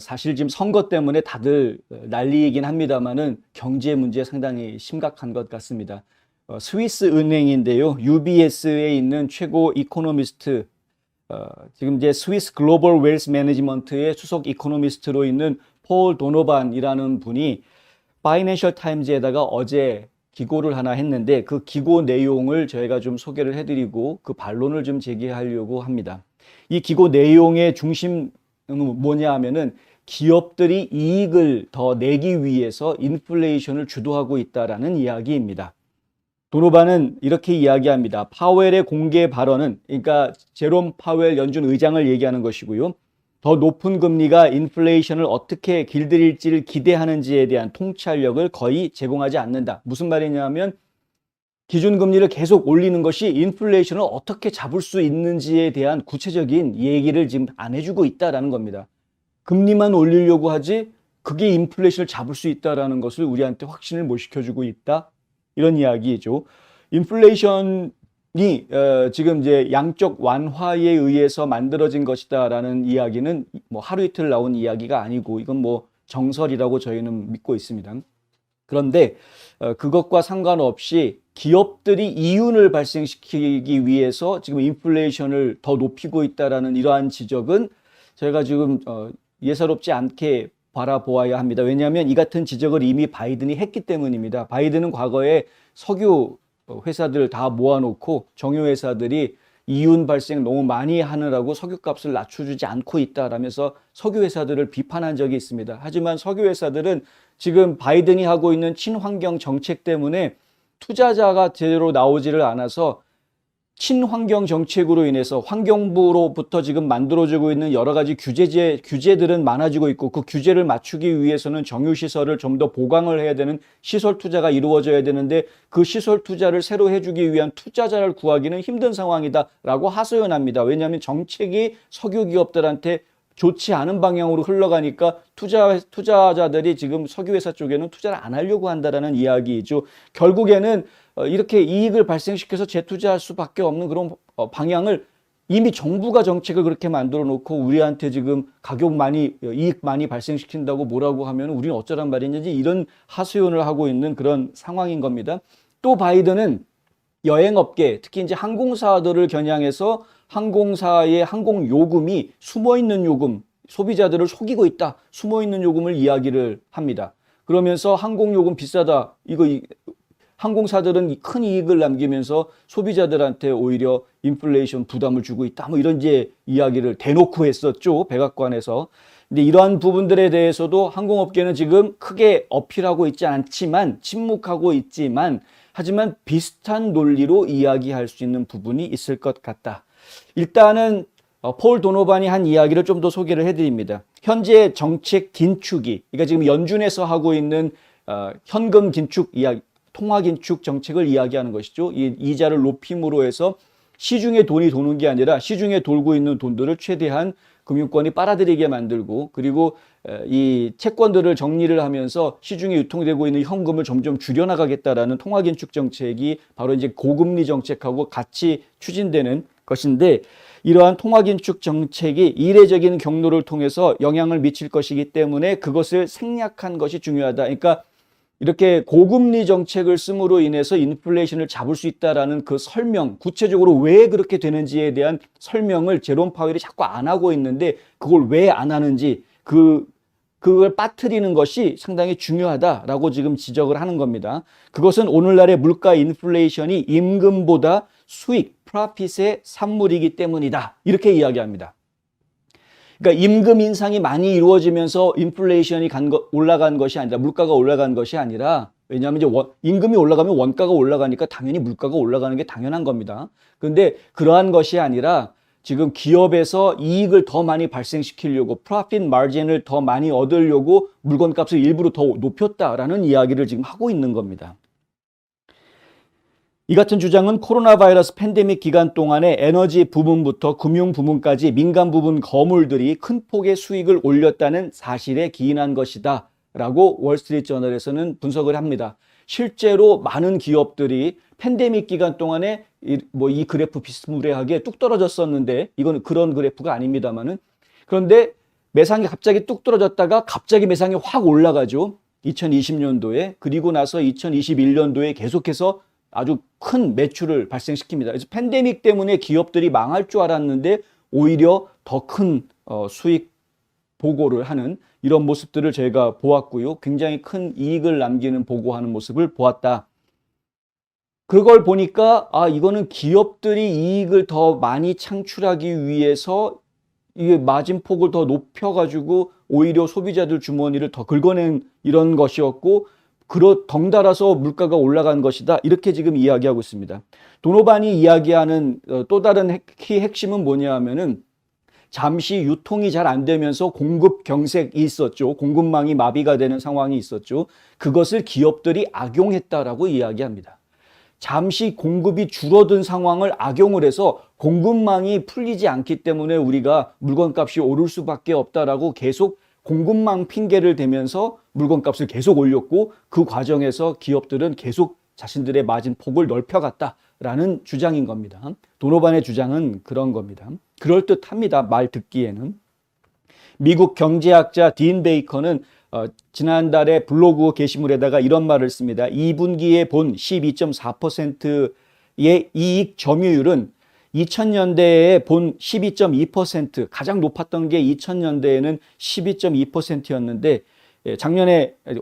사실 지금 선거 때문에 다들 난리이긴 합니다만은 경제 문제 상당히 심각한 것 같습니다. 스위스 은행인데요. UBS에 있는 최고 이코노미스트, 지금 이제 스위스 글로벌 웰스 매니지먼트의 수석 이코노미스트로 있는 폴 도노반이라는 분이 파이낸셜 타임즈에다가 어제 기고를 하나 했는데 그 기고 내용을 저희가 좀 소개를 해드리고 그 반론을 좀 제기하려고 합니다. 이 기고 내용의 중심은 뭐냐 하면은 기업들이 이익을 더 내기 위해서 인플레이션을 주도하고 있다라는 이야기입니다. 도노반은 이렇게 이야기합니다. 파웰의 공개 발언은, 그러니까 제롬 파웰 연준 의장을 얘기하는 것이고요. 더 높은 금리가 인플레이션을 어떻게 길들일지를 기대하는지에 대한 통찰력을 거의 제공하지 않는다. 무슨 말이냐면 기준금리를 계속 올리는 것이 인플레이션을 어떻게 잡을 수 있는지에 대한 구체적인 얘기를 지금 안 해주고 있다라는 겁니다. 금리만 올리려고 하지 그게 인플레이션을 잡을 수 있다라는 것을 우리한테 확신을 못 시켜주고 있다. 이런 이야기죠. 인플레이션이 지금 이제 양적 완화에 의해서 만들어진 것이다라는 이야기는 뭐 하루 이틀 나온 이야기가 아니고 이건 뭐 정설이라고 저희는 믿고 있습니다. 그런데 그것과 상관없이 기업들이 이윤을 발생시키기 위해서 지금 인플레이션을 더 높이고 있다라는 이러한 지적은 저희가 지금 예사롭지 않게 바라보아야 합니다. 왜냐하면 이 같은 지적을 이미 바이든이 했기 때문입니다. 바이든은 과거에 석유 회사들 다 모아놓고 정유 회사들이 이윤 발생 너무 많이 하느라고 석유값을 낮춰주지 않고 있다라면서 석유 회사들을 비판한 적이 있습니다. 하지만 석유 회사들은 지금 바이든이 하고 있는 친환경 정책 때문에 투자자가 제대로 나오지를 않아서 친환경 정책으로 인해서 환경부로부터 지금 만들어지고 있는 여러 가지 규제들은 많아지고 있고 그 규제를 맞추기 위해서는 정유시설을 좀 더 보강을 해야 되는 시설 투자가 이루어져야 되는데 그 시설 투자를 새로 해주기 위한 투자자를 구하기는 힘든 상황이다라고 하소연합니다. 왜냐하면 정책이 석유 기업들한테 좋지 않은 방향으로 흘러가니까 투자자들이 지금 석유회사 쪽에는 투자를 안 하려고 한다라는 이야기이죠. 결국에는 이렇게 이익을 발생시켜서 재투자할 수밖에 없는 그런 방향을 이미 정부가 정책을 그렇게 만들어 놓고 우리한테 지금 이익 많이 발생시킨다고 뭐라고 하면 우리는 어쩌란 말이냐지 이런 하소연을 하고 있는 그런 상황인 겁니다. 또 바이든은 여행업계, 특히 이제 항공사들을 겨냥해서 항공사의 항공 요금이 숨어있는 요금, 소비자들을 속이고 있다. 숨어있는 요금을 이야기를 합니다. 그러면서 항공 요금 비싸다. 항공사들은 큰 이익을 남기면서 소비자들한테 오히려 인플레이션 부담을 주고 있다. 뭐 이런 이제 이야기를 대놓고 했었죠. 백악관에서. 근데 이러한 부분들에 대해서도 항공업계는 지금 크게 어필하고 있지 않지만 침묵하고 있지만 하지만 비슷한 논리로 이야기할 수 있는 부분이 있을 것 같다. 일단은 폴 도노반이 한 이야기를 좀 더 소개를 해드립니다. 현재 정책 긴축이, 그러니까 지금 연준에서 하고 있는 현금 긴축 이야기, 통화 긴축 정책을 이야기하는 것이죠. 이 이자를 높임으로 해서 시중에 돈이 도는 게 아니라 시중에 돌고 있는 돈들을 최대한 금융권이 빨아들이게 만들고 그리고 이 채권들을 정리를 하면서 시중에 유통되고 있는 현금을 점점 줄여나가겠다라는 통화 긴축 정책이 바로 이제 고금리 정책하고 같이 추진되는 것인데 이러한 통화 긴축 정책이 이례적인 경로를 통해서 영향을 미칠 것이기 때문에 그것을 생략한 것이 중요하다. 그러니까 이렇게 고금리 정책을 씀으로 인해서 인플레이션을 잡을 수 있다라는 그 설명, 구체적으로 왜 그렇게 되는지에 대한 설명을 제롬 파웰이 자꾸 안 하고 있는데 그걸 왜 안 하는지 그걸 빠뜨리는 것이 상당히 중요하다라고 지금 지적을 하는 겁니다. 그것은 오늘날의 물가 인플레이션이 임금보다 수익, 프로핏의 산물이기 때문이다. 이렇게 이야기합니다. 그러니까 임금 인상이 많이 이루어지면서 인플레이션이 올라간 것이 아니라 물가가 올라간 것이 아니라 왜냐하면 이제 임금이 올라가면 원가가 올라가니까 당연히 물가가 올라가는 게 당연한 겁니다. 그런데 그러한 것이 아니라 지금 기업에서 이익을 더 많이 발생시키려고 프로핏 마진을 더 많이 얻으려고 물건값을 일부러 더 높였다라는 이야기를 지금 하고 있는 겁니다. 이 같은 주장은 코로나 바이러스 팬데믹 기간 동안에 에너지 부문부터 금융 부문까지 민간 부문 거물들이 큰 폭의 수익을 올렸다는 사실에 기인한 것이다 라고 월스트리트저널에서는 분석을 합니다. 실제로 많은 기업들이 팬데믹 기간 동안에 이 그래프 비스무리하게 뚝 떨어졌었는데 이건 그런 그래프가 아닙니다만은 그런데 매상이 갑자기 뚝 떨어졌다가 갑자기 매상이 확 올라가죠. 2020년도에. 그리고 나서 2021년도에 계속해서 아주 큰 매출을 발생시킵니다. 그래서 팬데믹 때문에 기업들이 망할 줄 알았는데 오히려 더 큰 수익 보고를 하는 이런 모습들을 저희가 보았고요. 굉장히 큰 이익을 남기는 보고하는 모습을 보았다. 그걸 보니까 이거는 기업들이 이익을 더 많이 창출하기 위해서 이게 마진폭을 더 높여가지고 오히려 소비자들 주머니를 더 긁어낸 이런 것이었고, 덩달아서 물가가 올라간 것이다. 이렇게 지금 이야기하고 있습니다. 도노반이 이야기하는 또 다른 핵심은 뭐냐 하면은 잠시 유통이 잘 안 되면서 공급 경색이 있었죠. 공급망이 마비가 되는 상황이 있었죠. 그것을 기업들이 악용했다라고 이야기합니다. 잠시 공급이 줄어든 상황을 악용을 해서 공급망이 풀리지 않기 때문에 우리가 물건값이 오를 수밖에 없다라고 계속 공급망 핑계를 대면서 물건값을 계속 올렸고, 그 과정에서 기업들은 계속 자신들의 마진폭을 넓혀갔다라는 주장인 겁니다. 도노반의 주장은 그런 겁니다. 그럴듯합니다. 말 듣기에는. 미국 경제학자 딘 베이커는 지난달에 블로그 게시물에다가 이런 말을 씁니다. 2분기에 본 12.4%의 이익 점유율은 2000년대에 본 12.2%, 가장 높았던 게 2000년대에는 12.2%였는데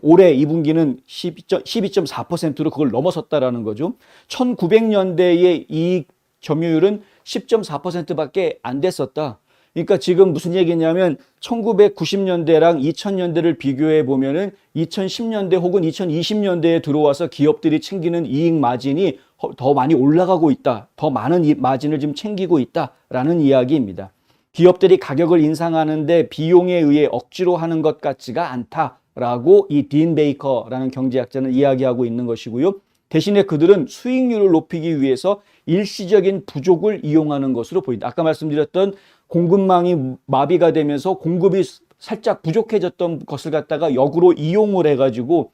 올해 2분기는 12.4%로 그걸 넘어섰다라는 거죠. 1900년대의 이익 점유율은 10.4%밖에 안 됐었다. 그러니까 지금 무슨 얘기냐면 1990년대랑 2000년대를 비교해 보면은 2010년대 혹은 2020년대에 들어와서 기업들이 챙기는 이익 마진이 더 많이 올라가고 있다. 더 많은 마진을 지금 챙기고 있다라는 이야기입니다. 기업들이 가격을 인상하는데 비용에 의해 억지로 하는 것 같지가 않다라고 이 딘 베이커라는 경제학자는 이야기하고 있는 것이고요. 대신에 그들은 수익률을 높이기 위해서 일시적인 부족을 이용하는 것으로 보인다. 아까 말씀드렸던 공급망이 마비가 되면서 공급이 살짝 부족해졌던 것을 갖다가 역으로 이용을 해가지고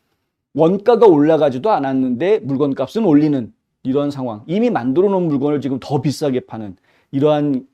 원가가 올라가지도 않았는데 물건값은 올리는 이런 상황. 이미 만들어 놓은 물건을 지금 더 비싸게 파는 이러한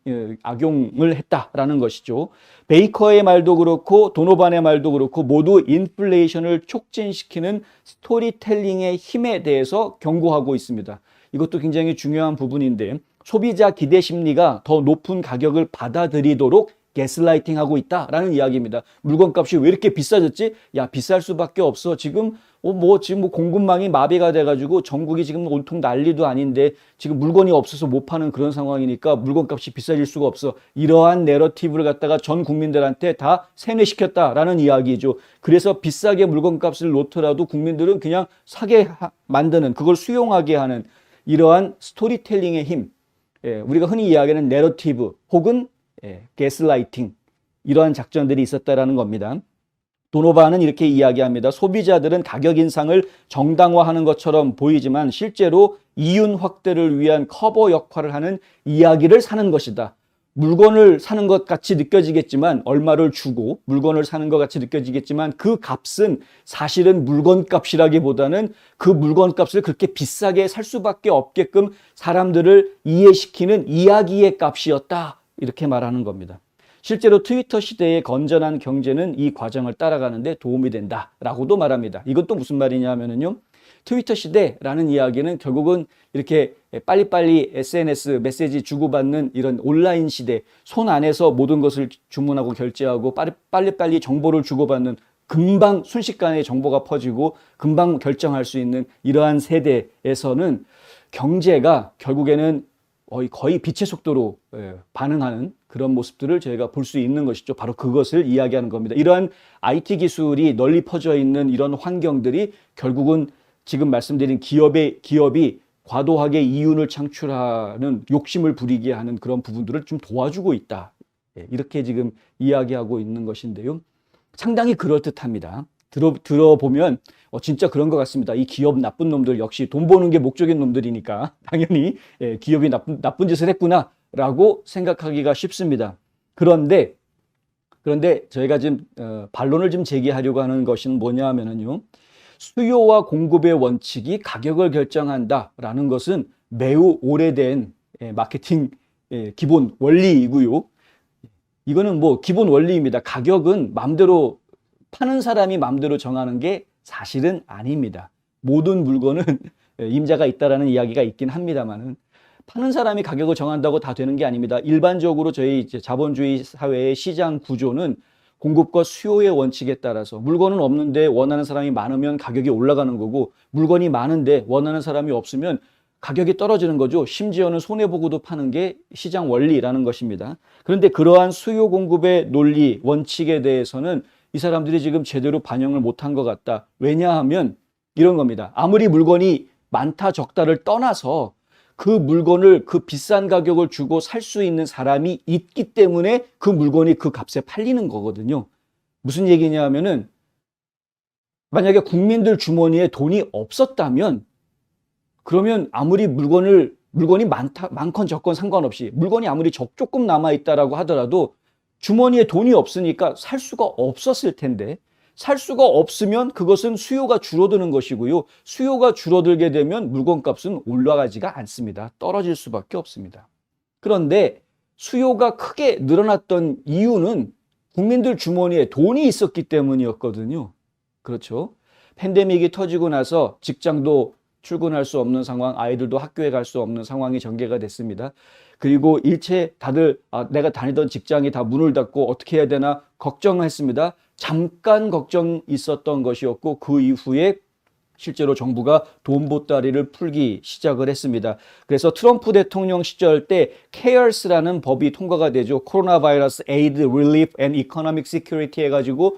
악용을 했다라는 것이죠. 베이커의 말도 그렇고 도노반의 말도 그렇고 모두 인플레이션을 촉진시키는 스토리텔링의 힘에 대해서 경고하고 있습니다. 이것도 굉장히 중요한 부분인데, 소비자 기대 심리가 더 높은 가격을 받아들이도록 가스라이팅하고 있다라는 이야기입니다. 물건값이 왜 이렇게 비싸졌지? 야, 비쌀 수밖에 없어. 지금 공급망이 마비가 돼가지고 전국이 지금 온통 난리도 아닌데 지금 물건이 없어서 못 파는 그런 상황이니까 물건값이 비싸질 수가 없어. 이러한 내러티브를 갖다가 전 국민들한테 다 세뇌시켰다라는 이야기죠. 그래서 비싸게 물건값을 놓더라도 국민들은 그냥 사게 만드는, 그걸 수용하게 하는 이러한 스토리텔링의 힘. 우리가 흔히 이야기하는 내러티브 혹은 가스라이팅, 이러한 작전들이 있었다라는 겁니다. 도노반은 이렇게 이야기합니다. 소비자들은 가격 인상을 정당화하는 것처럼 보이지만 실제로 이윤 확대를 위한 커버 역할을 하는 이야기를 사는 것이다. 물건을 사는 것 같이 느껴지겠지만, 얼마를 주고 물건을 사는 것 같이 느껴지겠지만 그 값은 사실은 물건값이라기보다는 그 물건값을 그렇게 비싸게 살 수밖에 없게끔 사람들을 이해시키는 이야기의 값이었다. 이렇게 말하는 겁니다. 실제로 트위터 시대의 건전한 경제는 이 과정을 따라가는데 도움이 된다라고도 말합니다. 이건 또 무슨 말이냐 하면은요. 트위터 시대라는 이야기는 결국은 이렇게 빨리빨리 SNS 메시지 주고받는 이런 온라인 시대, 손 안에서 모든 것을 주문하고 결제하고 빨리빨리 정보를 주고받는, 금방 순식간에 정보가 퍼지고 금방 결정할 수 있는 이러한 세대에서는 경제가 결국에는 거의 빛의 속도로 반응하는 그런 모습들을 저희가 볼 수 있는 것이죠. 바로 그것을 이야기하는 겁니다. 이러한 IT 기술이 널리 퍼져 있는 이런 환경들이 결국은 지금 말씀드린 기업이 과도하게 이윤을 창출하는, 욕심을 부리게 하는 그런 부분들을 좀 도와주고 있다. 이렇게 지금 이야기하고 있는 것인데요. 상당히 그럴듯합니다. 들어보면 진짜 그런 것 같습니다. 이 기업 나쁜 놈들, 역시 돈 버는 게 목적인 놈들이니까 당연히 기업이 나쁜 짓을 했구나라고 생각하기가 쉽습니다. 그런데 저희가 지금 반론을 좀 제기하려고 하는 것은 뭐냐 하면은요. 수요와 공급의 원칙이 가격을 결정한다라는 것은 매우 오래된 마케팅 기본 원리이고요. 이거는 뭐 기본 원리입니다. 가격은 마음대로 파는 사람이 마음대로 정하는 게 사실은 아닙니다. 모든 물건은 임자가 있다라는 이야기가 있긴 합니다만은 파는 사람이 가격을 정한다고 다 되는 게 아닙니다. 일반적으로 저희 이제 자본주의 사회의 시장 구조는 공급과 수요의 원칙에 따라서 물건은 없는데 원하는 사람이 많으면 가격이 올라가는 거고 물건이 많은데 원하는 사람이 없으면 가격이 떨어지는 거죠. 심지어는 손해보고도 파는 게 시장 원리라는 것입니다. 그런데 그러한 수요 공급의 논리, 원칙에 대해서는 이 사람들이 지금 제대로 반영을 못한 것 같다. 왜냐하면 이런 겁니다. 아무리 물건이 많다 적다를 떠나서 그 물건을 그 비싼 가격을 주고 살 수 있는 사람이 있기 때문에 그 물건이 그 값에 팔리는 거거든요. 무슨 얘기냐 하면은 만약에 국민들 주머니에 돈이 없었다면 그러면 아무리 물건이 많건 적건 상관없이 물건이 아무리 조금 남아있다라고 하더라도 주머니에 돈이 없으니까 살 수가 없었을 텐데 살 수가 없으면 그것은 수요가 줄어드는 것이고요. 수요가 줄어들게 되면 물건값은 올라가지가 않습니다. 떨어질 수밖에 없습니다. 그런데 수요가 크게 늘어났던 이유는 국민들 주머니에 돈이 있었기 때문이었거든요. 그렇죠. 팬데믹이 터지고 나서 직장도 출근할 수 없는 상황, 아이들도 학교에 갈 수 없는 상황이 전개가 됐습니다. 그리고 일체 다들 내가 다니던 직장이 다 문을 닫고 어떻게 해야 되나 걱정했습니다. 잠깐 걱정 있었던 것이었고 그 이후에 실제로 정부가 돈 보따리를 풀기 시작을 했습니다. 그래서 트럼프 대통령 시절 때 CARES라는 법이 통과가 되죠. 코로나 바이러스 에이드 릴리프 앤 이코노믹 시큐리티 해가지고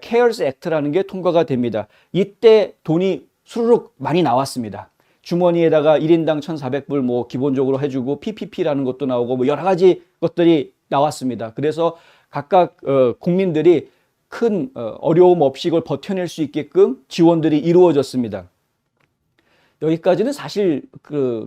CARES 액트라는 게 통과가 됩니다. 이때 돈이 수르륵 많이 나왔습니다. 주머니에다가 1인당 1,400불 뭐 기본적으로 해주고 PPP라는 것도 나오고 뭐 여러 가지 것들이 나왔습니다. 그래서 각각 국민들이 큰 어려움 없이 이걸 버텨낼 수 있게끔 지원들이 이루어졌습니다. 여기까지는 사실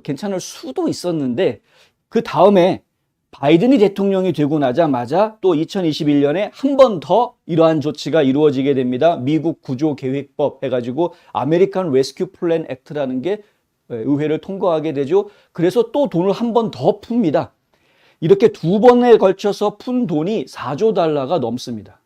괜찮을 수도 있었는데 그 다음에 바이든이 대통령이 되고 나자마자 또 2021년에 한 번 더 이러한 조치가 이루어지게 됩니다. 미국 구조계획법 해가지고 아메리칸 레스큐 플랜 액트라는 게 의회를 통과하게 되죠. 그래서 또 돈을 한 번 더 풉니다. 이렇게 두 번에 걸쳐서 푼 돈이 4조 달러가 넘습니다.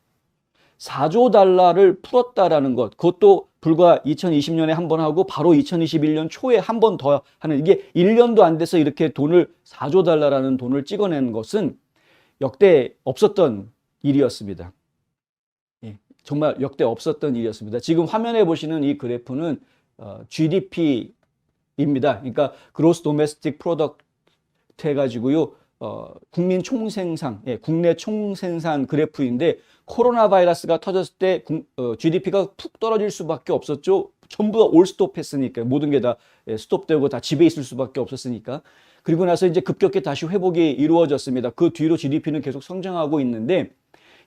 4조 달러를 풀었다라는 것, 그것도 불과 2020년에 한 번 하고 바로 2021년 초에 한 번 더 하는, 이게 1년도 안 돼서 이렇게 돈을 4조 달러라는 돈을 찍어낸 것은 역대 없었던 일이었습니다. 예, 정말 역대 없었던 일이었습니다. 지금 화면에 보시는 이 그래프는 GDP입니다. 그러니까 Gross Domestic Product 해가지고요. 국민 총생산, 국내 총생산 그래프인데 코로나 바이러스가 터졌을 때 GDP가 푹 떨어질 수밖에 없었죠. 전부 다 올 스톱했으니까 모든 게 다 스톱되고 다 집에 있을 수밖에 없었으니까. 그리고 나서 이제 급격히 다시 회복이 이루어졌습니다. 그 뒤로 GDP는 계속 성장하고 있는데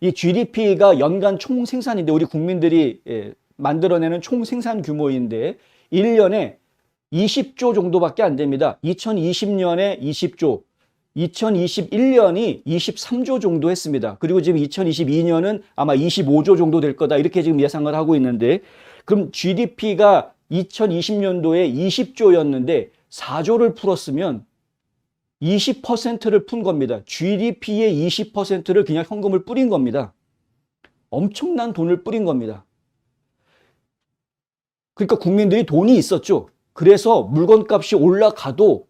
이 GDP가 연간 총생산인데 우리 국민들이 만들어내는 총생산 규모인데 1년에 20조 정도밖에 안 됩니다. 2020년에 20조, 2021년이 23조 정도 했습니다. 그리고 지금 2022년은 아마 25조 정도 될 거다 이렇게 지금 예상을 하고 있는데 그럼 GDP가 2020년도에 20조였는데 4조를 풀었으면 20%를 푼 겁니다. GDP의 20%를 그냥 현금을 뿌린 겁니다. 엄청난 돈을 뿌린 겁니다. 그러니까 국민들이 돈이 있었죠. 그래서 물건값이 올라가도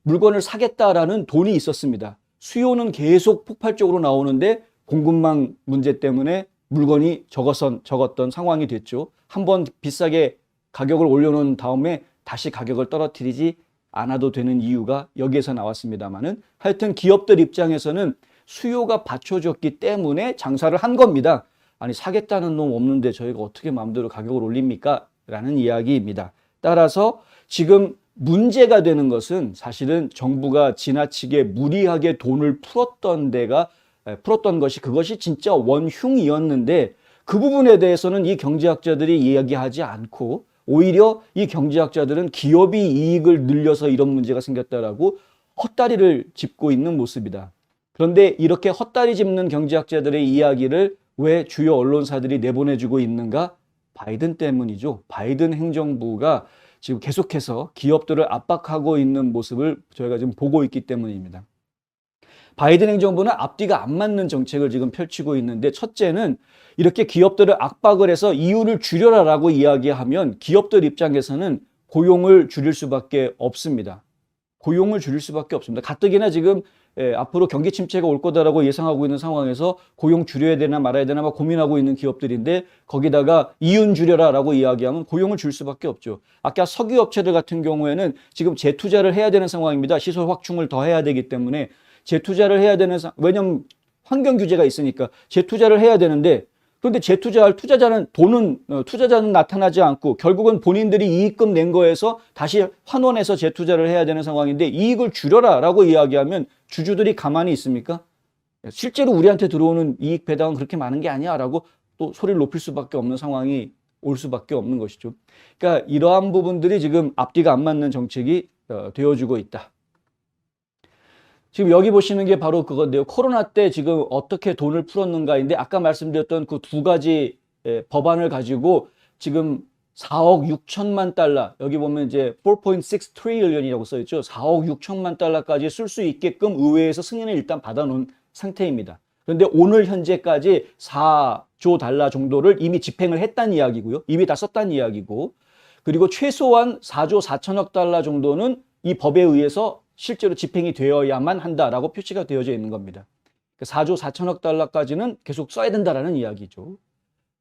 물건을 사겠다라는 돈이 있었습니다. 수요는 계속 폭발적으로 나오는데 공급망 문제 때문에 물건이 적었던 상황이 됐죠. 한번 비싸게 가격을 올려놓은 다음에 다시 가격을 떨어뜨리지 않아도 되는 이유가 여기에서 나왔습니다만은 하여튼 기업들 입장에서는 수요가 받쳐졌기 때문에 장사를 한 겁니다. 아니 사겠다는 놈 없는데 저희가 어떻게 마음대로 가격을 올립니까? 라는 이야기입니다. 따라서 지금 문제가 되는 것은 사실은 정부가 지나치게 무리하게 돈을 풀었던 것이 그것이 진짜 원흉이었는데 그 부분에 대해서는 이 경제학자들이 이야기하지 않고 오히려 이 경제학자들은 기업이 이익을 늘려서 이런 문제가 생겼다라고 헛다리를 짚고 있는 모습이다. 그런데 이렇게 헛다리 짚는 경제학자들의 이야기를 왜 주요 언론사들이 내보내주고 있는가? 바이든 때문이죠. 바이든 행정부가 지금 계속해서 기업들을 압박하고 있는 모습을 저희가 지금 보고 있기 때문입니다. 바이든 행정부는 앞뒤가 안 맞는 정책을 지금 펼치고 있는데, 첫째는 이렇게 기업들을 압박을 해서 이윤을 줄여라라고 이야기하면 기업들 입장에서는 고용을 줄일 수밖에 없습니다. 고용을 줄일 수밖에 없습니다. 가뜩이나 지금 앞으로 경기 침체가 올 거다라고 예상하고 있는 상황에서 고용 줄여야 되나 말아야 되나 막 고민하고 있는 기업들인데, 거기다가 이윤 줄여라라고 이야기하면 고용을 줄 수밖에 없죠. 아까 석유 업체들 같은 경우에는 지금 재투자를 해야 되는 상황입니다. 시설 확충을 더 해야 되기 때문에 재투자를 해야 되는 왜냐면 환경 규제가 있으니까 재투자를 해야 되는데, 그런데 재투자할 투자자는 나타나지 않고 결국은 본인들이 이익금 낸 거에서 다시 환원해서 재투자를 해야 되는 상황인데, 이익을 줄여라라고 이야기하면 주주들이 가만히 있습니까? 실제로 우리한테 들어오는 이익 배당은 그렇게 많은 게 아니야라고 또 소리를 높일 수밖에 없는 상황이 올 수밖에 없는 것이죠. 그러니까 이러한 부분들이 지금 앞뒤가 안 맞는 정책이 되어주고 있다. 지금 여기 보시는 게 바로 그건데요. 코로나 때 지금 어떻게 돈을 풀었는가인데, 아까 말씀드렸던 그 두 가지 법안을 가지고 지금 4억 6천만 달러, 여기 보면 이제 4.6 트릴리언이라고 써있죠. 4억 6천만 달러까지 쓸 수 있게끔 의회에서 승인을 일단 받아놓은 상태입니다. 그런데 오늘 현재까지 4조 달러 정도를 이미 집행을 했다는 이야기고요. 이미 다 썼다는 이야기고, 그리고 최소한 4조 4천억 달러 정도는 이 법에 의해서 실제로 집행이 되어야만 한다라고 표시가 되어져 있는 겁니다. 4조 4천억 달러까지는 계속 써야 된다라는 이야기죠.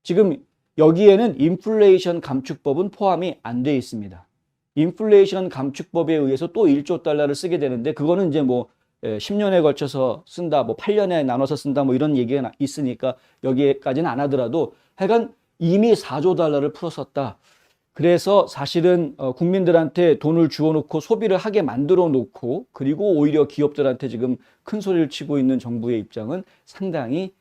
지금 여기에는 인플레이션 감축법은 포함이 안 돼 있습니다. 인플레이션 감축법에 의해서 또 1조 달러를 쓰게 되는데, 그거는 이제 뭐 10년에 걸쳐서 쓴다, 뭐 8년에 나눠서 쓴다, 뭐 이런 얘기가 있으니까 여기까지는 안 하더라도 하여간 이미 4조 달러를 풀었었다. 그래서 사실은 국민들한테 돈을 주워놓고 소비를 하게 만들어 놓고, 그리고 오히려 기업들한테 지금 큰 소리를 치고 있는 정부의 입장은 상당히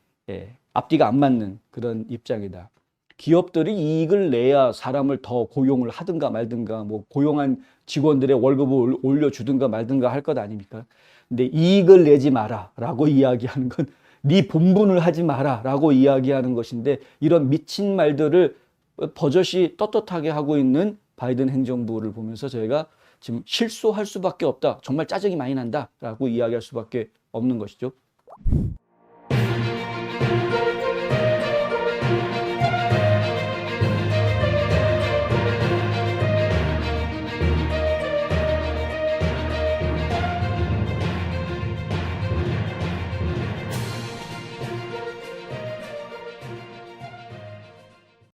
앞뒤가 안 맞는 그런 입장이다. 기업들이 이익을 내야 사람을 더 고용을 하든가 말든가, 뭐 고용한 직원들의 월급을 올려주든가 말든가 할 것 아닙니까? 근데 이익을 내지 마라 라고 이야기하는 건 네 본분을 하지 마라 라고 이야기하는 것인데, 이런 미친 말들을 버젓이 떳떳하게 하고 있는 바이든 행정부를 보면서 저희가 지금 실소할 수밖에 없다, 정말 짜증이 많이 난다라고 이야기할 수밖에 없는 것이죠.